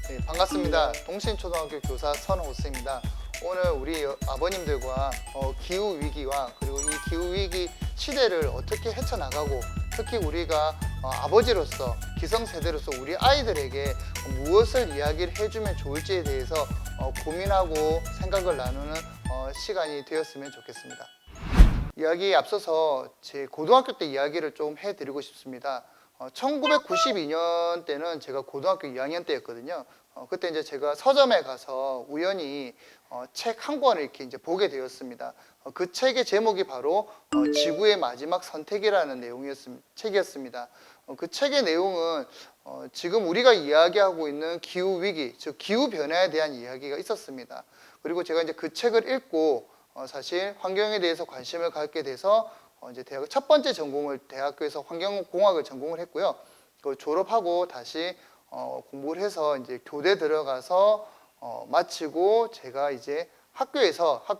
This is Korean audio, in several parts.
네, 반갑습니다. 동신초등학교 교사 선호스입니다. 오늘 우리 아버님들과 기후위기와 그리고 이 기후위기 시대를 어떻게 헤쳐나가고 특히 우리가 아버지로서 기성세대로서 우리 아이들에게 무엇을 이야기를 해주면 좋을지에 대해서 고민하고 생각을 나누는 시간이 되었으면 좋겠습니다. 이야기에 앞서서 제 고등학교 때 이야기를 좀 해드리고 싶습니다. 1992년 때는 제가 고등학교 2학년 때였거든요. 그때 이제 제가 서점에 가서 우연히 책 한 권을 이렇게 이제 보게 되었습니다. 그 책의 제목이 바로 지구의 마지막 선택이라는 책이었습니다. 그 책의 내용은 지금 우리가 이야기하고 있는 기후 위기, 즉 기후 변화에 대한 이야기가 있었습니다. 그리고 제가 이제 그 책을 읽고 사실 환경에 대해서 관심을 갖게 돼서 이제 대학 첫 번째 전공을 대학교에서 환경공학을 전공을 했고요. 그 졸업하고 다시 공부를 해서 이제 교대 들어가서 마치고 제가 이제 학교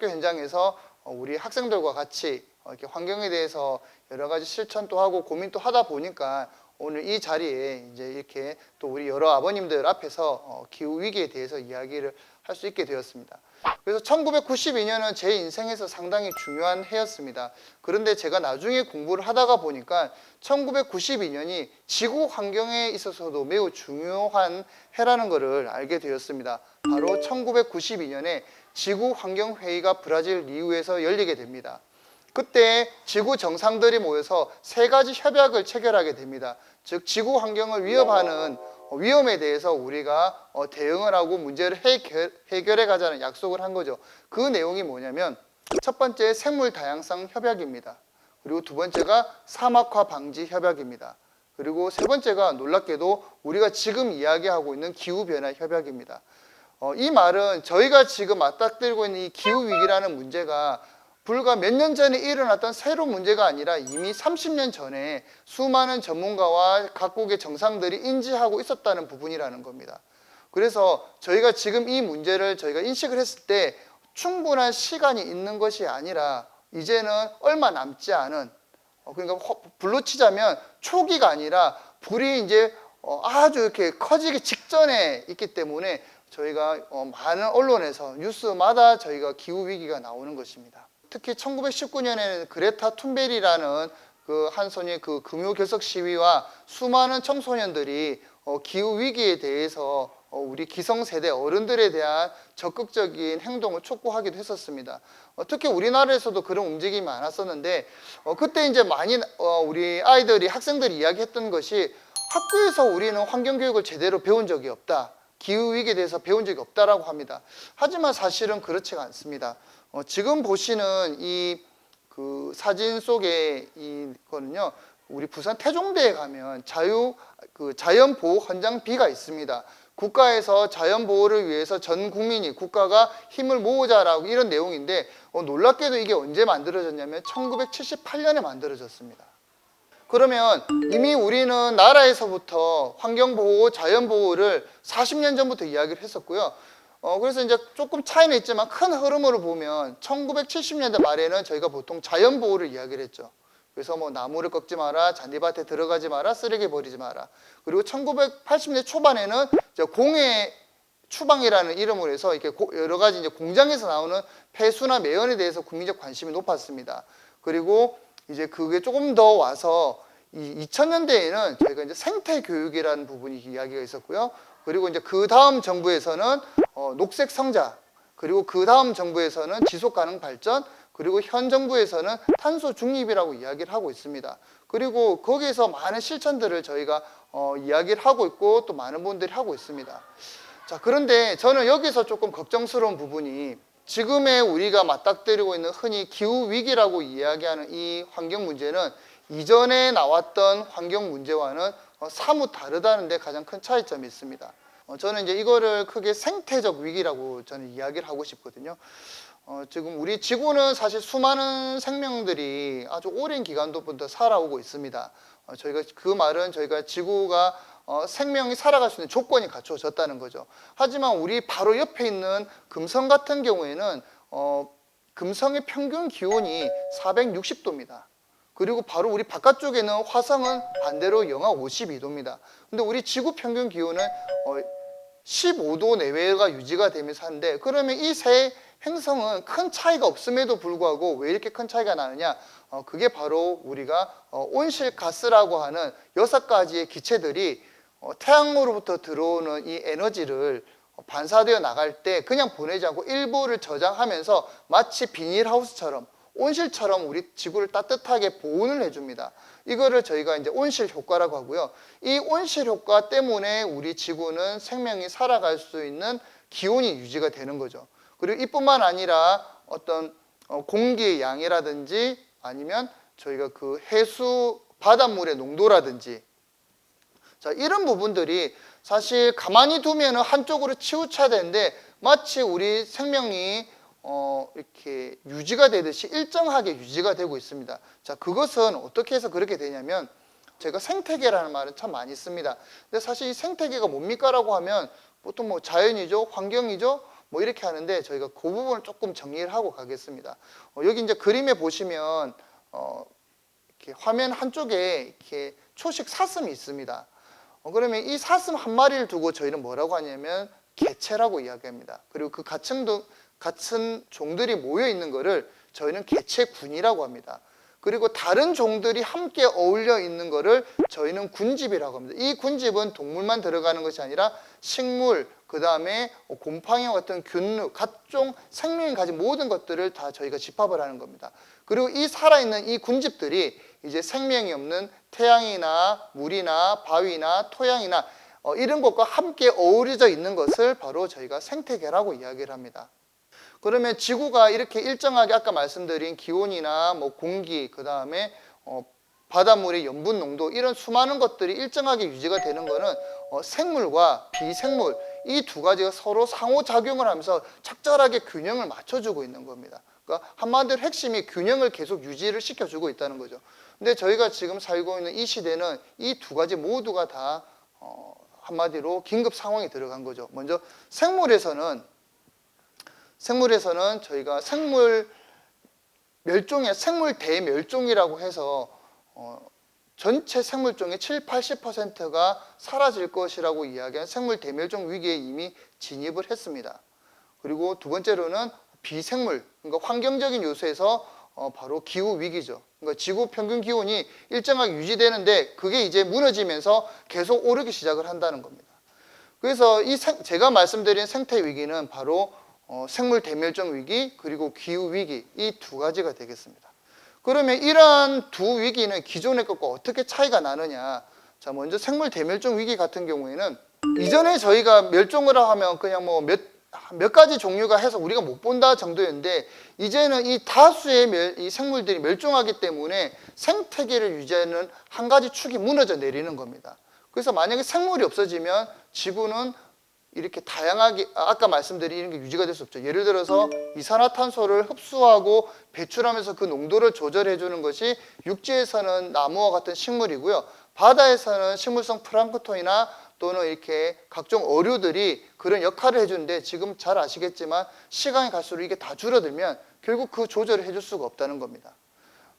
현장에서 우리 학생들과 같이 이렇게 환경에 대해서 여러 가지 실천도 하고 고민도 하다 보니까 오늘 이 자리에 이제 이렇게 또 우리 여러 아버님들 앞에서 기후 위기에 대해서 이야기를 할 수 있게 되었습니다. 그래서 1992년은 제 인생에서 상당히 중요한 해였습니다. 그런데 제가 나중에 공부를 하다가 보니까 1992년이 지구 환경에 있어서도 매우 중요한 해라는 것을 알게 되었습니다. 바로 1992년에 지구환경회의가 브라질 리우에서 열리게 됩니다. 그때 지구 정상들이 모여서 세 가지 협약을 체결하게 됩니다. 즉 지구 환경을 위협하는 위험에 대해서 우리가 대응을 하고 문제를 해결해 가자는 약속을 한 거죠. 그 내용이 뭐냐면 첫 번째 생물 다양성 협약입니다. 그리고 두 번째가 사막화 방지 협약입니다. 그리고 세 번째가 놀랍게도 우리가 지금 이야기하고 있는 기후 변화 협약입니다. 이 말은 저희가 지금 맞닥뜨리고 있는 이 기후 위기라는 문제가 불과 몇 년 전에 일어났던 새로운 문제가 아니라 이미 30년 전에 수많은 전문가와 각국의 정상들이 인지하고 있었다는 부분이라는 겁니다. 그래서 저희가 지금 이 문제를 저희가 인식을 했을 때 충분한 시간이 있는 것이 아니라 이제는 얼마 남지 않은, 그러니까 불로 치자면 초기가 아니라 불이 이제 아주 이렇게 커지기 직전에 있기 때문에 저희가 많은 언론에서 뉴스마다 저희가 기후 위기가 나오는 것입니다. 특히 1919년에는 그레타 툰베리라는 그 한 소녀의 그 금요 결석 시위와 수많은 청소년들이 기후 위기에 대해서 우리 기성세대 어른들에 대한 적극적인 행동을 촉구하기도 했었습니다. 특히 우리나라에서도 그런 움직임이 많았었는데 그때 이제 많이 우리 아이들이 학생들이 이야기했던 것이 학교에서 우리는 환경교육을 제대로 배운 적이 없다. 기후위기에 대해서 배운 적이 없다라고 합니다. 하지만 사실은 그렇지가 않습니다. 지금 보시는 이 그 사진 속에 이거는요, 우리 부산 태종대에 가면 자연보호 헌장비가 있습니다. 국가에서 자연보호를 위해서 전 국민이 국가가 힘을 모으자라고 이런 내용인데 놀랍게도 이게 언제 만들어졌냐면 1978년에 만들어졌습니다. 그러면 이미 우리는 나라에서부터 환경보호, 자연보호를 40년 전부터 이야기를 했었고요. 그래서 이제 조금 차이는 있지만 큰 흐름으로 보면 1970년대 말에는 저희가 보통 자연보호를 이야기를 했죠. 그래서 뭐 나무를 꺾지 마라, 잔디밭에 들어가지 마라, 쓰레기 버리지 마라. 그리고 1980년대 초반에는 공해 추방이라는 이름으로 해서 이렇게 여러 가지 이제 공장에서 나오는 폐수나 매연에 대해서 국민적 관심이 높았습니다. 그리고 이제 그게 조금 더 와서 2000년대에는 저희가 이제 생태 교육이라는 부분이 이야기가 있었고요. 그리고 이제 그 다음 정부에서는 녹색 성장, 그리고 그 다음 정부에서는 지속 가능 발전, 그리고 현 정부에서는 탄소 중립이라고 이야기를 하고 있습니다. 그리고 거기에서 많은 실천들을 저희가 이야기를 하고 있고 또 많은 분들이 하고 있습니다. 자, 그런데 저는 여기서 조금 걱정스러운 부분이 지금의 우리가 맞닥뜨리고 있는 흔히 기후 위기라고 이야기하는 이 환경 문제는 이전에 나왔던 환경 문제와는 사뭇 다르다는 데 가장 큰 차이점이 있습니다. 저는 이제 이거를 크게 생태적 위기라고 저는 이야기를 하고 싶거든요. 지금 우리 지구는 사실 수많은 생명들이 아주 오랜 기간부터 살아오고 있습니다. 저희가 그 말은 저희가 지구가 생명이 살아갈 수 있는 조건이 갖춰졌다는 거죠. 하지만 우리 바로 옆에 있는 금성 같은 경우에는 금성의 평균 기온이 460도입니다. 그리고 바로 우리 바깥쪽에는 화성은 반대로 영하 52도입니다. 근데 우리 지구 평균 기온은 15도 내외가 유지가 되면서 하는데, 그러면 이 세 행성은 큰 차이가 없음에도 불구하고 왜 이렇게 큰 차이가 나느냐? 그게 바로 우리가 온실가스라고 하는 6가지의 기체들이 태양으로부터 들어오는 이 에너지를 반사되어 나갈 때 그냥 보내지 않고 일부를 저장하면서 마치 비닐하우스처럼, 온실처럼 우리 지구를 따뜻하게 보온을 해줍니다. 이거를 저희가 이제 온실 효과라고 하고요. 이 온실 효과 때문에 우리 지구는 생명이 살아갈 수 있는 기온이 유지가 되는 거죠. 그리고 이뿐만 아니라 어떤 공기의 양이라든지 아니면 저희가 그 해수 바닷물의 농도라든지, 자, 이런 부분들이 사실 가만히 두면 한쪽으로 치우쳐야 되는데 마치 우리 생명이 이렇게 유지가 되듯이 일정하게 유지가 되고 있습니다. 자, 그것은 어떻게 해서 그렇게 되냐면, 제가 생태계라는 말은 참 많이 씁니다. 근데 사실 이 생태계가 뭡니까? 라고 하면 보통 뭐 자연이죠, 환경이죠, 뭐 이렇게 하는데 저희가 그 부분을 조금 정리를 하고 가겠습니다. 여기 이제 그림에 보시면 이렇게 화면 한쪽에 이렇게 초식 사슴이 있습니다. 그러면 이 사슴 한 마리를 두고 저희는 뭐라고 하냐면 개체라고 이야기합니다. 그리고 그 같은 종들이 모여 있는 거를 저희는 개체군이라고 합니다. 그리고 다른 종들이 함께 어울려 있는 거를 저희는 군집이라고 합니다. 이 군집은 동물만 들어가는 것이 아니라 식물, 그 다음에 곰팡이와 같은 균류, 각종 생명이 가진 모든 것들을 다 저희가 집합을 하는 겁니다. 그리고 이 살아있는 이 군집들이 이제 생명이 없는 태양이나 물이나 바위나 토양이나 이런 것과 함께 어우러져 있는 것을 바로 저희가 생태계라고 이야기를 합니다. 그러면 지구가 이렇게 일정하게 아까 말씀드린 기온이나 뭐 공기, 그 다음에 바닷물의 염분 농도, 이런 수많은 것들이 일정하게 유지가 되는 거는 생물과 비생물, 이 두 가지가 서로 상호작용을 하면서 적절하게 균형을 맞춰주고 있는 겁니다. 그러니까 한마디로 핵심이 균형을 계속 유지를 시켜주고 있다는 거죠. 근데 저희가 지금 살고 있는 이 시대는 이 두 가지 모두가 다 한마디로 긴급 상황에 들어간 거죠. 먼저 생물 저희가 생물 멸종의 생물 대멸종이라고 해서 전체 생물종의 70~80%가 사라질 것이라고 이야기한 생물 대멸종 위기에 이미 진입을 했습니다. 그리고 두 번째로는 비생물, 그러니까 환경적인 요소에서 바로 기후 위기죠. 그러니까 지구 평균 기온이 일정하게 유지되는데 그게 이제 무너지면서 계속 오르기 시작을 한다는 겁니다. 그래서 제가 말씀드린 생태 위기는 바로 생물 대멸종 위기, 그리고 기후 위기, 이 두 가지가 되겠습니다. 그러면 이러한 두 위기는 기존의 것과 어떻게 차이가 나느냐? 자, 먼저 생물 대멸종 위기 같은 경우에는 이전에 저희가 멸종을 하면 그냥 뭐 몇 가지 종류가 해서 우리가 못 본다 정도였는데, 이제는 이 다수의 이 생물들이 멸종하기 때문에 생태계를 유지하는 한 가지 축이 무너져 내리는 겁니다. 그래서 만약에 생물이 없어지면 지구는 이렇게 다양하게 아까 말씀드린 이런 게 유지가 될 수 없죠. 예를 들어서 이산화탄소를 흡수하고 배출하면서 그 농도를 조절해 주는 것이 육지에서는 나무와 같은 식물이고요. 바다에서는 식물성 플랑크톤이나 또는 이렇게 각종 어류들이 그런 역할을 해주는데, 지금 잘 아시겠지만 시간이 갈수록 이게 다 줄어들면 결국 그 조절을 해줄 수가 없다는 겁니다.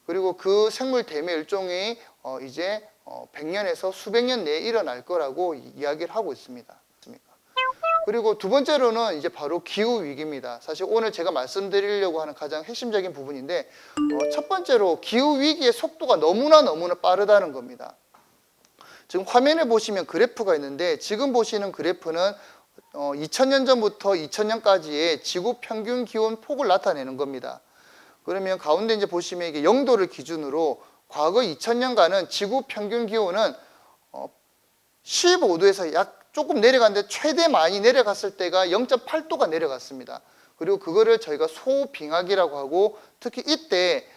그리고 그 생물 대멸종이 이제 100년에서 수백 년 내에 일어날 거라고 이야기를 하고 있습니다. 그리고 두 번째로는 이제 바로 기후 위기입니다. 사실 오늘 제가 말씀드리려고 하는 가장 핵심적인 부분인데, 첫 번째로 기후 위기의 속도가 너무나 빠르다는 겁니다. 지금 화면에 보시면 그래프가 있는데, 지금 보시는 그래프는 2000년 전부터 2000년까지의 지구 평균 기온 폭을 나타내는 겁니다. 그러면 가운데 이제 보시면 이게 0도를 기준으로 과거 2000년간은 지구 평균 기온은 15도에서 약 조금 내려갔는데 최대 많이 내려갔을 때가 0.8도가 내려갔습니다. 그리고 그거를 저희가 소빙하기라고 하고, 특히 이때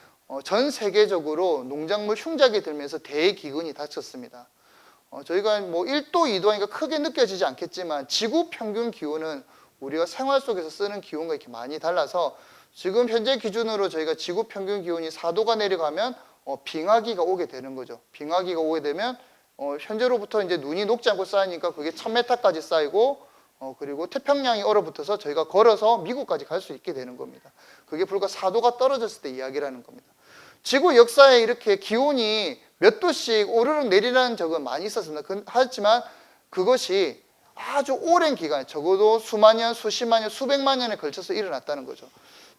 전 세계적으로 농작물 흉작이 들면서 대기근이 닥쳤습니다. 저희가 뭐 1도, 2도 하니까 크게 느껴지지 않겠지만 지구 평균 기온은 우리가 생활 속에서 쓰는 기온과 이렇게 많이 달라서, 지금 현재 기준으로 저희가 지구 평균 기온이 4도가 내려가면 빙하기가 오게 되는 거죠. 빙하기가 오게 되면 현재로부터 이제 눈이 녹지 않고 쌓이니까 그게 1000m까지 쌓이고, 그리고 태평양이 얼어붙어서 저희가 걸어서 미국까지 갈 수 있게 되는 겁니다. 그게 불과 4도가 떨어졌을 때 이야기라는 겁니다. 지구 역사에 이렇게 기온이 몇 도씩 오르륵 내리라는 적은 많이 있었습니다. 하지만 그것이 아주 오랜 기간, 적어도 수만 년, 수십만 년, 수백만 년에 걸쳐서 일어났다는 거죠.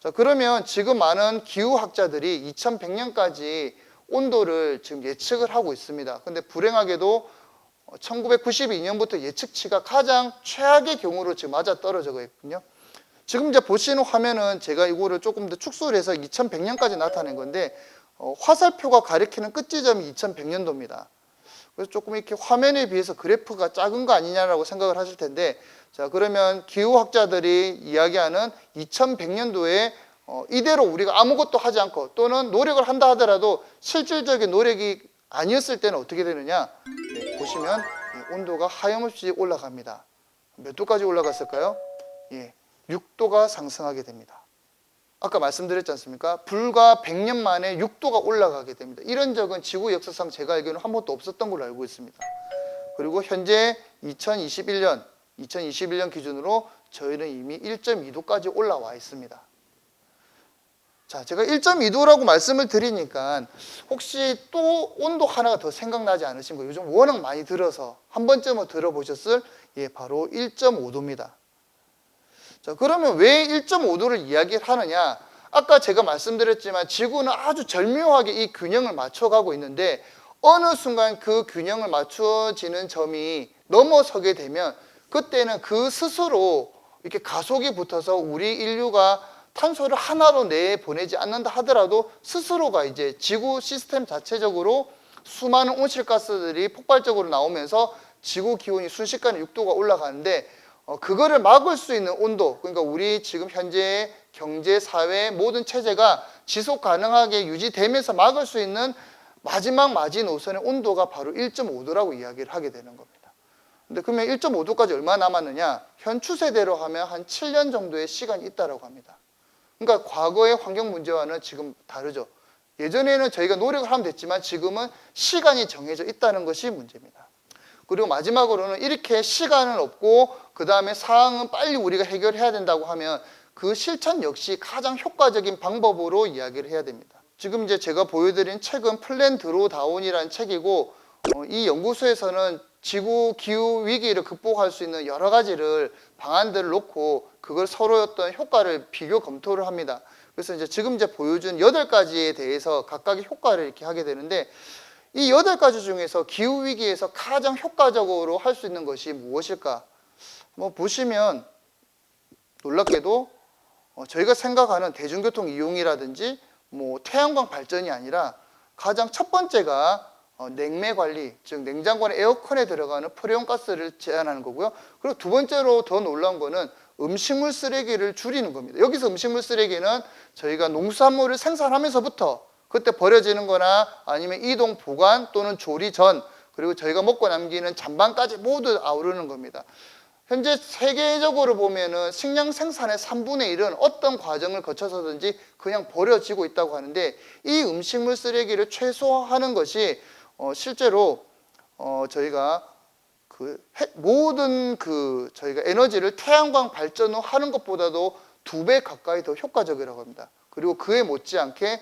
자, 그러면 지금 많은 기후학자들이 2100년까지 온도를 지금 예측을 하고 있습니다. 근데 불행하게도 1992년부터 예측치가 가장 최악의 경우로 지금 맞아 떨어지고 있거든요. 지금 이제 보시는 화면은 제가 이거를 조금 더 축소를 해서 2100년까지 나타낸 건데, 화살표가 가리키는 끝 지점이 2100년도입니다. 그래서 조금 이렇게 화면에 비해서 그래프가 작은 거 아니냐라고 생각을 하실 텐데, 자, 그러면 기후학자들이 이야기하는 2100년도에 이대로 우리가 아무것도 하지 않고 또는 노력을 한다 하더라도 실질적인 노력이 아니었을 때는 어떻게 되느냐? 네, 보시면 온도가 하염없이 올라갑니다. 몇 도까지 올라갔을까요? 예, 6도가 상승하게 됩니다. 아까 말씀드렸지 않습니까? 불과 100년 만에 6도가 올라가게 됩니다. 이런 적은 지구 역사상 제가 알기로는 한 번도 없었던 걸로 알고 있습니다. 그리고 현재 2021년 기준으로 저희는 이미 1.2도까지 올라와 있습니다. 자, 제가 1.2도라고 말씀을 드리니까 혹시 또 온도 하나가 더 생각나지 않으신 거, 요즘 워낙 많이 들어서 한 번쯤은 들어보셨을, 예, 바로 1.5도입니다. 자, 그러면 왜 1.5도를 이야기를 하느냐? 아까 제가 말씀드렸지만 지구는 아주 절묘하게 이 균형을 맞춰가고 있는데, 어느 순간 그 균형을 맞춰지는 점이 넘어서게 되면 그때는 그 스스로 이렇게 가속이 붙어서 우리 인류가 탄소를 하나로 내보내지 않는다 하더라도 스스로가 이제 지구 시스템 자체적으로 수많은 온실가스들이 폭발적으로 나오면서 지구 기온이 순식간에 6도가 올라가는데, 그거를 막을 수 있는 온도, 그러니까 우리 지금 현재 경제, 사회 모든 체제가 지속 가능하게 유지되면서 막을 수 있는 마지막 마지노선의 온도가 바로 1.5도라고 이야기를 하게 되는 겁니다. 근데 그러면 1.5도까지 얼마 남았느냐? 현 추세대로 하면 한 7년 정도의 시간이 있다고 합니다. 그러니까 과거의 환경 문제와는 지금 다르죠. 예전에는 저희가 노력을 하면 됐지만 지금은 시간이 정해져 있다는 것이 문제입니다. 그리고 마지막으로는 이렇게 시간은 없고 그 다음에 사항은 빨리 우리가 해결해야 된다고 하면 그 실천 역시 가장 효과적인 방법으로 이야기를 해야 됩니다. 지금 이제 제가 보여드린 책은 플랜 드로우 다운이라는 책이고, 이 연구소에서는 지구 기후 위기를 극복할 수 있는 여러 가지를 방안들을 놓고 그걸 서로 어떤 효과를 비교 검토를 합니다. 그래서 이제 지금 이제 보여준 8가지에 대해서 각각의 효과를 이렇게 하게 되는데, 이 8가지 중에서 기후 위기에서 가장 효과적으로 할 수 있는 것이 무엇일까? 뭐 보시면 놀랍게도 저희가 생각하는 대중교통 이용이라든지 뭐 태양광 발전이 아니라 가장 첫 번째가 냉매 관리, 즉 냉장고나 에어컨에 들어가는 프레온 가스를 제한하는 거고요. 그리고 두 번째로 더 놀라운 거는 음식물 쓰레기를 줄이는 겁니다. 여기서 음식물 쓰레기는 저희가 농수산물을 생산하면서부터 그때 버려지는 거나 아니면 이동, 보관 또는 조리 전, 그리고 저희가 먹고 남기는 잔반까지 모두 아우르는 겁니다. 현재 세계적으로 보면은 식량 생산의 3분의 1은 어떤 과정을 거쳐서든지 그냥 버려지고 있다고 하는데, 이 음식물 쓰레기를 최소화하는 것이 실제로 저희가 모든 저희가 에너지를 태양광 발전으로 하는 것보다도 2배 가까이 더 효과적이라고 합니다. 그리고 그에 못지않게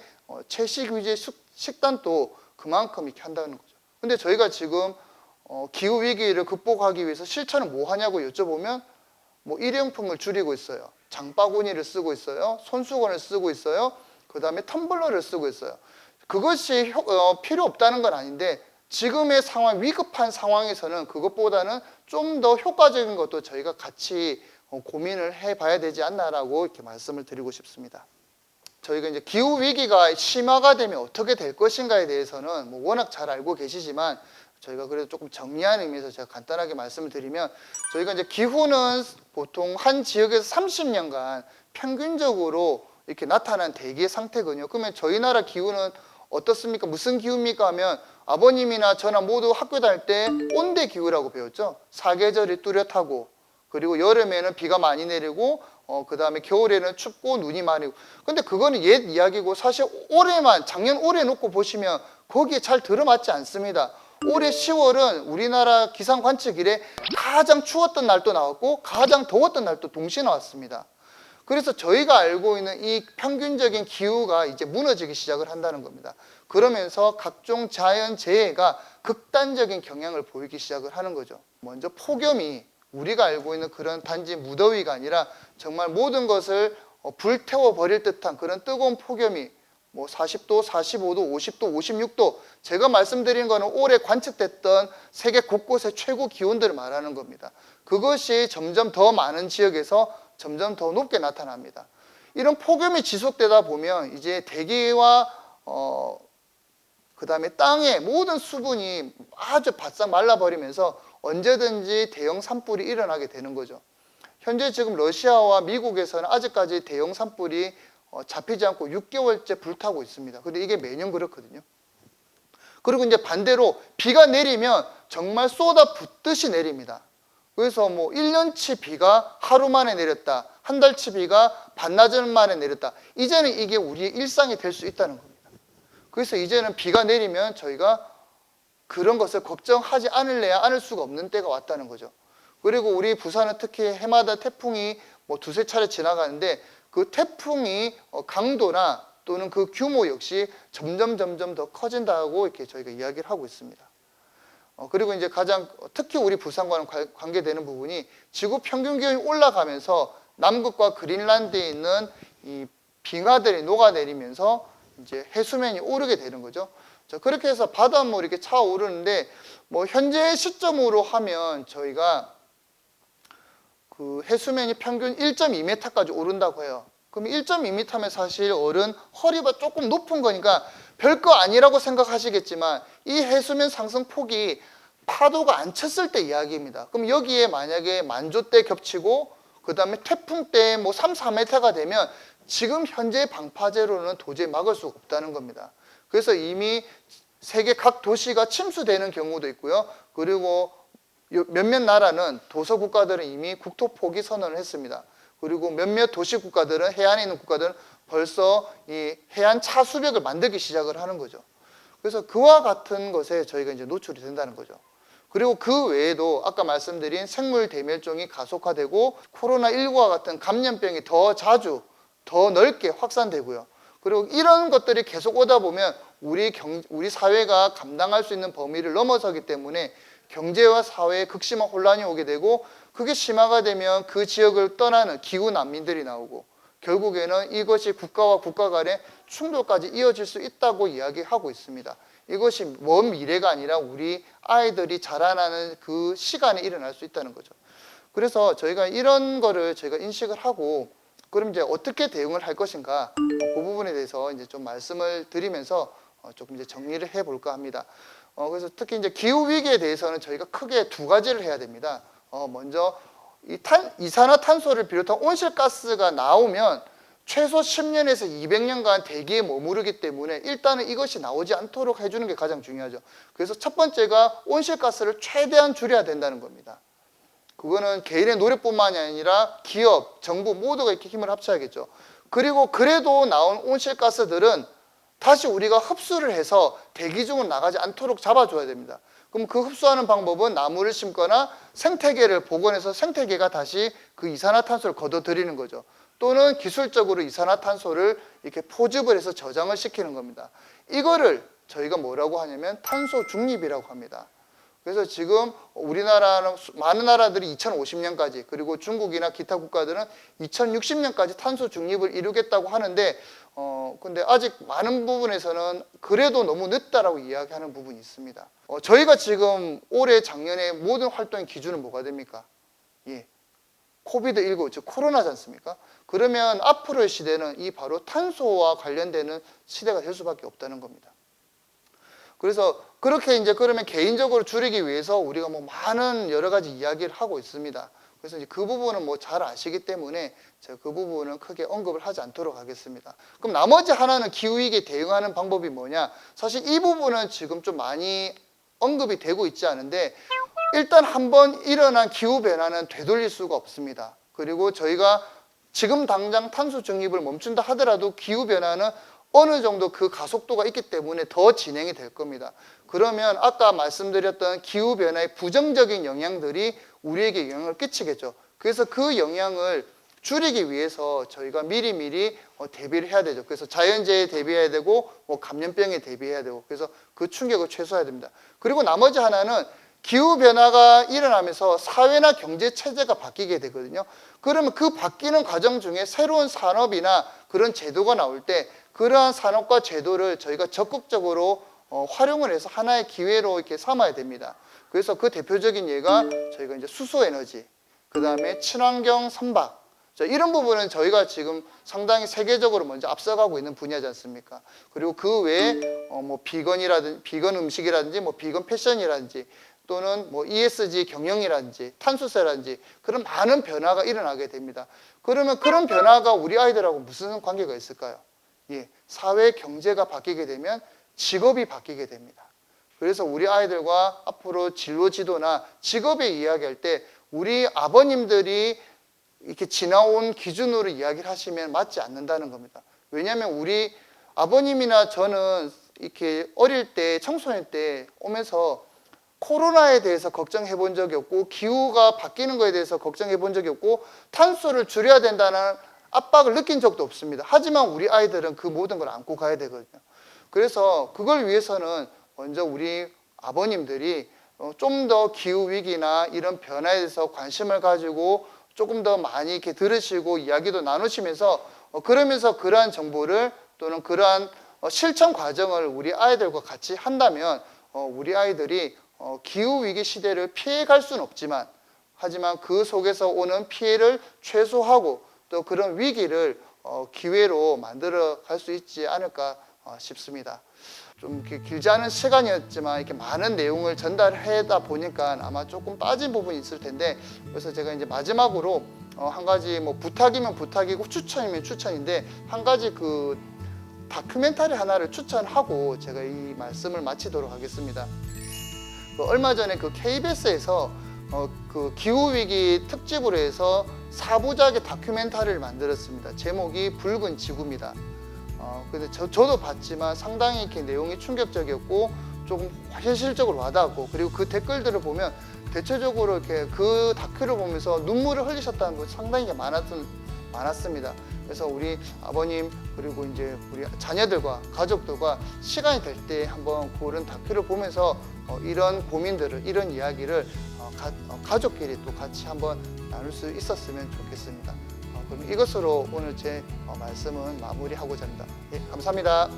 채식 위주의 식단도 그만큼 이렇게 한다는 거죠. 근데 저희가 지금 기후 위기를 극복하기 위해서 실천은 뭐 하냐고 여쭤보면 뭐 일회용품을 줄이고 있어요. 장바구니를 쓰고 있어요. 손수건을 쓰고 있어요. 그 다음에 텀블러를 쓰고 있어요. 그것이 필요 없다는 건 아닌데, 지금의 상황, 위급한 상황에서는 그것보다는 좀 더 효과적인 것도 저희가 같이 고민을 해봐야 되지 않나라고 이렇게 말씀을 드리고 싶습니다. 저희가 이제 기후 위기가 심화가 되면 어떻게 될 것인가에 대해서는 뭐 워낙 잘 알고 계시지만, 저희가 그래도 조금 정리하는 의미에서 제가 간단하게 말씀을 드리면, 저희가 이제 기후는 보통 한 지역에서 30년간 평균적으로 이렇게 나타난 대기의 상태거든요. 그러면 저희 나라 기후는 어떻습니까? 무슨 기후입니까? 하면 아버님이나 저나 모두 학교 다닐 때 온대 기후라고 배웠죠. 사계절이 뚜렷하고, 그리고 여름에는 비가 많이 내리고, 그 다음에 겨울에는 춥고 눈이 많이 오고. 근데 그거는 옛 이야기고, 사실 작년 올해 놓고 보시면 거기에 잘 들어맞지 않습니다. 올해 10월은 우리나라 기상 관측 이래 가장 추웠던 날도 나왔고 가장 더웠던 날도 동시에 나왔습니다. 그래서 저희가 알고 있는 이 평균적인 기후가 이제 무너지기 시작을 한다는 겁니다. 그러면서 각종 자연재해가 극단적인 경향을 보이기 시작을 하는 거죠. 먼저 폭염이 우리가 알고 있는 그런 단지 무더위가 아니라 정말 모든 것을 불태워 버릴 듯한 그런 뜨거운 폭염이 뭐 40도, 45도, 50도, 56도, 제가 말씀드린 거는 올해 관측됐던 세계 곳곳의 최고 기온들을 말하는 겁니다. 그것이 점점 더 많은 지역에서 점점 더 높게 나타납니다. 이런 폭염이 지속되다 보면 이제 대기와 그다음에 땅의 모든 수분이 아주 바싹 말라버리면서 언제든지 대형 산불이 일어나게 되는 거죠. 현재 지금 러시아와 미국에서는 아직까지 대형 산불이 잡히지 않고 6개월째 불타고 있습니다. 근데 이게 매년 그렇거든요. 그리고 이제 반대로 비가 내리면 정말 쏟아붓듯이 내립니다. 그래서 뭐 1년치 비가 하루 만에 내렸다, 한 달치 비가 반나절 만에 내렸다. 이제는 이게 우리의 일상이 될 수 있다는 겁니다. 그래서 이제는 비가 내리면 저희가 그런 것을 걱정하지 않을 수가 없는 때가 왔다는 거죠. 그리고 우리 부산은 특히 해마다 태풍이 뭐 두세 차례 지나가는데 그 태풍이 강도나 또는 그 규모 역시 점점 더 커진다고 이렇게 저희가 이야기를 하고 있습니다. 그리고 이제 가장 특히 우리 부산과는 관계되는 부분이 지구 평균 기온이 올라가면서 남극과 그린란드에 있는 이 빙하들이 녹아내리면서 이제 해수면이 오르게 되는 거죠. 자, 그렇게 해서 바닷물이 이렇게 차오르는데 뭐 현재 시점으로 하면 저희가 그 해수면이 평균 1.2m까지 오른다고 해요. 그럼 1.2m면 사실 어른 허리보다 조금 높은 거니까 별거 아니라고 생각하시겠지만 이 해수면 상승 폭이 파도가 안 쳤을 때 이야기입니다. 그럼 여기에 만약에 만조 때 겹치고 그 다음에 태풍 때 뭐 3, 4m가 되면 지금 현재 방파제로는 도저히 막을 수가 없다는 겁니다. 그래서 이미 세계 각 도시가 침수되는 경우도 있고요. 그리고 몇몇 나라는 도서 국가들은 이미 국토 포기 선언을 했습니다. 그리고 몇몇 도시 국가들은 해안에 있는 국가들은 벌써 이 해안 차수벽을 만들기 시작을 하는 거죠. 그래서 그와 같은 것에 저희가 이제 노출이 된다는 거죠. 그리고 그 외에도 아까 말씀드린 생물 대멸종이 가속화되고 코로나19와 같은 감염병이 더 자주, 더 넓게 확산되고요. 그리고 이런 것들이 계속 오다 보면 우리 사회가 감당할 수 있는 범위를 넘어서기 때문에 경제와 사회에 극심한 혼란이 오게 되고 그게 심화가 되면 그 지역을 떠나는 기후 난민들이 나오고 결국에는 이것이 국가와 국가 간의 충돌까지 이어질 수 있다고 이야기하고 있습니다. 이것이 먼 미래가 아니라 우리 아이들이 자라나는 그 시간에 일어날 수 있다는 거죠. 그래서 저희가 이런 거를 저희가 인식을 하고 그럼 이제 어떻게 대응을 할 것인가 그 부분에 대해서 이제 좀 말씀을 드리면서 조금 이제 정리를 해볼까 합니다. 그래서 특히 이제 기후 위기에 대해서는 저희가 크게 두 가지를 해야 됩니다. 먼저 이산화탄소를 비롯한 온실가스가 나오면 최소 10년에서 200년간 대기에 머무르기 때문에 일단은 이것이 나오지 않도록 해주는 게 가장 중요하죠. 그래서 첫 번째가 온실가스를 최대한 줄여야 된다는 겁니다. 그거는 개인의 노력뿐만이 아니라 기업, 정부 모두가 이렇게 힘을 합쳐야겠죠. 그리고 그래도 나온 온실가스들은 다시 우리가 흡수를 해서 대기 중으로 나가지 않도록 잡아줘야 됩니다. 그럼 그 흡수하는 방법은 나무를 심거나 생태계를 복원해서 생태계가 다시 그 이산화탄소를 걷어들이는 거죠. 또는 기술적으로 이산화탄소를 이렇게 포집을 해서 저장을 시키는 겁니다. 이거를 저희가 뭐라고 하냐면 탄소 중립이라고 합니다. 그래서 지금 우리나라는 많은 나라들이 2050년까지 그리고 중국이나 기타 국가들은 2060년까지 탄소 중립을 이루겠다고 하는데 근데 아직 많은 부분에서는 그래도 너무 늦다라고 이야기하는 부분이 있습니다. 저희가 지금 올해 작년에 모든 활동의 기준은 뭐가 됩니까? 예. 코비드19, 즉 코로나지 않습니까? 그러면 앞으로의 시대는 이 바로 탄소와 관련되는 시대가 될 수밖에 없다는 겁니다. 그래서 그렇게 이제 그러면 개인적으로 줄이기 위해서 우리가 뭐 많은 여러 가지 이야기를 하고 있습니다. 그래서 이제 그 부분은 뭐 잘 아시기 때문에 제가 그 부분은 크게 언급을 하지 않도록 하겠습니다. 그럼 나머지 하나는 기후위기에 대응하는 방법이 뭐냐? 사실 이 부분은 지금 좀 많이 언급이 되고 있지 않은데 일단 한번 일어난 기후변화는 되돌릴 수가 없습니다. 그리고 저희가 지금 당장 탄소 중립을 멈춘다 하더라도 기후변화는 어느 정도 그 가속도가 있기 때문에 더 진행이 될 겁니다. 그러면 아까 말씀드렸던 기후변화의 부정적인 영향들이 우리에게 영향을 끼치겠죠. 그래서 그 영향을 줄이기 위해서 저희가 미리미리 대비를 해야 되죠. 그래서 자연재해에 대비해야 되고 감염병에 대비해야 되고 그래서 그 충격을 최소화해야 됩니다. 그리고 나머지 하나는 기후 변화가 일어나면서 사회나 경제 체제가 바뀌게 되거든요. 그러면 그 바뀌는 과정 중에 새로운 산업이나 그런 제도가 나올 때 그러한 산업과 제도를 저희가 적극적으로 활용을 해서 하나의 기회로 이렇게 삼아야 됩니다. 그래서 그 대표적인 예가 저희가 이제 수소 에너지, 그 다음에 친환경 선박, 이런 부분은 저희가 지금 상당히 세계적으로 먼저 앞서가고 있는 분야지 않습니까? 그리고 그 외에 뭐 비건이라든지 비건 음식이라든지 뭐 비건 패션이라든지 또는 뭐 ESG 경영이라든지 탄소세라든지 그런 많은 변화가 일어나게 됩니다. 그러면 그런 변화가 우리 아이들하고 무슨 관계가 있을까요? 예, 사회 경제가 바뀌게 되면 직업이 바뀌게 됩니다. 그래서 우리 아이들과 앞으로 진로 지도나 직업에 이야기할 때 우리 아버님들이 이렇게 지나온 기준으로 이야기를 하시면 맞지 않는다는 겁니다. 왜냐하면 우리 아버님이나 저는 이렇게 어릴 때 청소년 때 오면서 코로나에 대해서 걱정해 본 적이 없고 기후가 바뀌는 것에 대해서 걱정해 본 적이 없고 탄소를 줄여야 된다는 압박을 느낀 적도 없습니다. 하지만 우리 아이들은 그 모든 걸 안고 가야 되거든요. 그래서 그걸 위해서는 먼저 우리 아버님들이 좀 더 기후 위기나 이런 변화에 대해서 관심을 가지고 조금 더 많이 이렇게 들으시고 이야기도 나누시면서 그러면서 그러한 정보를 또는 그러한 실천 과정을 우리 아이들과 같이 한다면 우리 아이들이 기후 위기 시대를 피해갈 수는 없지만 하지만 그 속에서 오는 피해를 최소화하고 또 그런 위기를 기회로 만들어 갈 수 있지 않을까 싶습니다. 좀 이렇게 길지 않은 시간이었지만 이렇게 많은 내용을 전달하다 보니까 아마 조금 빠진 부분이 있을 텐데 그래서 제가 이제 마지막으로 한 가지 뭐 부탁이면 부탁이고 추천이면 추천인데 한 가지 그 다큐멘터리 하나를 추천하고 제가 이 말씀을 마치도록 하겠습니다. 얼마 전에 그 KBS에서 그 기후위기 특집으로 해서 4부작의 다큐멘터리를 만들었습니다. 제목이 붉은 지구입니다. 근데 저도 봤지만 상당히 이렇게 내용이 충격적이었고 조금 현실적으로 와닿았고 그리고 그 댓글들을 보면 대체적으로 이렇게 그 다큐를 보면서 눈물을 흘리셨다는 분 상당히 많았습니다. 그래서 우리 아버님 그리고 이제 우리 자녀들과 가족들과 시간이 될 때 한번 그런 다큐를 보면서 이런 고민들을 이런 이야기를 가족끼리 또 같이 한번 나눌 수 있었으면 좋겠습니다. 그럼 이것으로 오늘 제 말씀은 마무리하고자 합니다. 예, 감사합니다.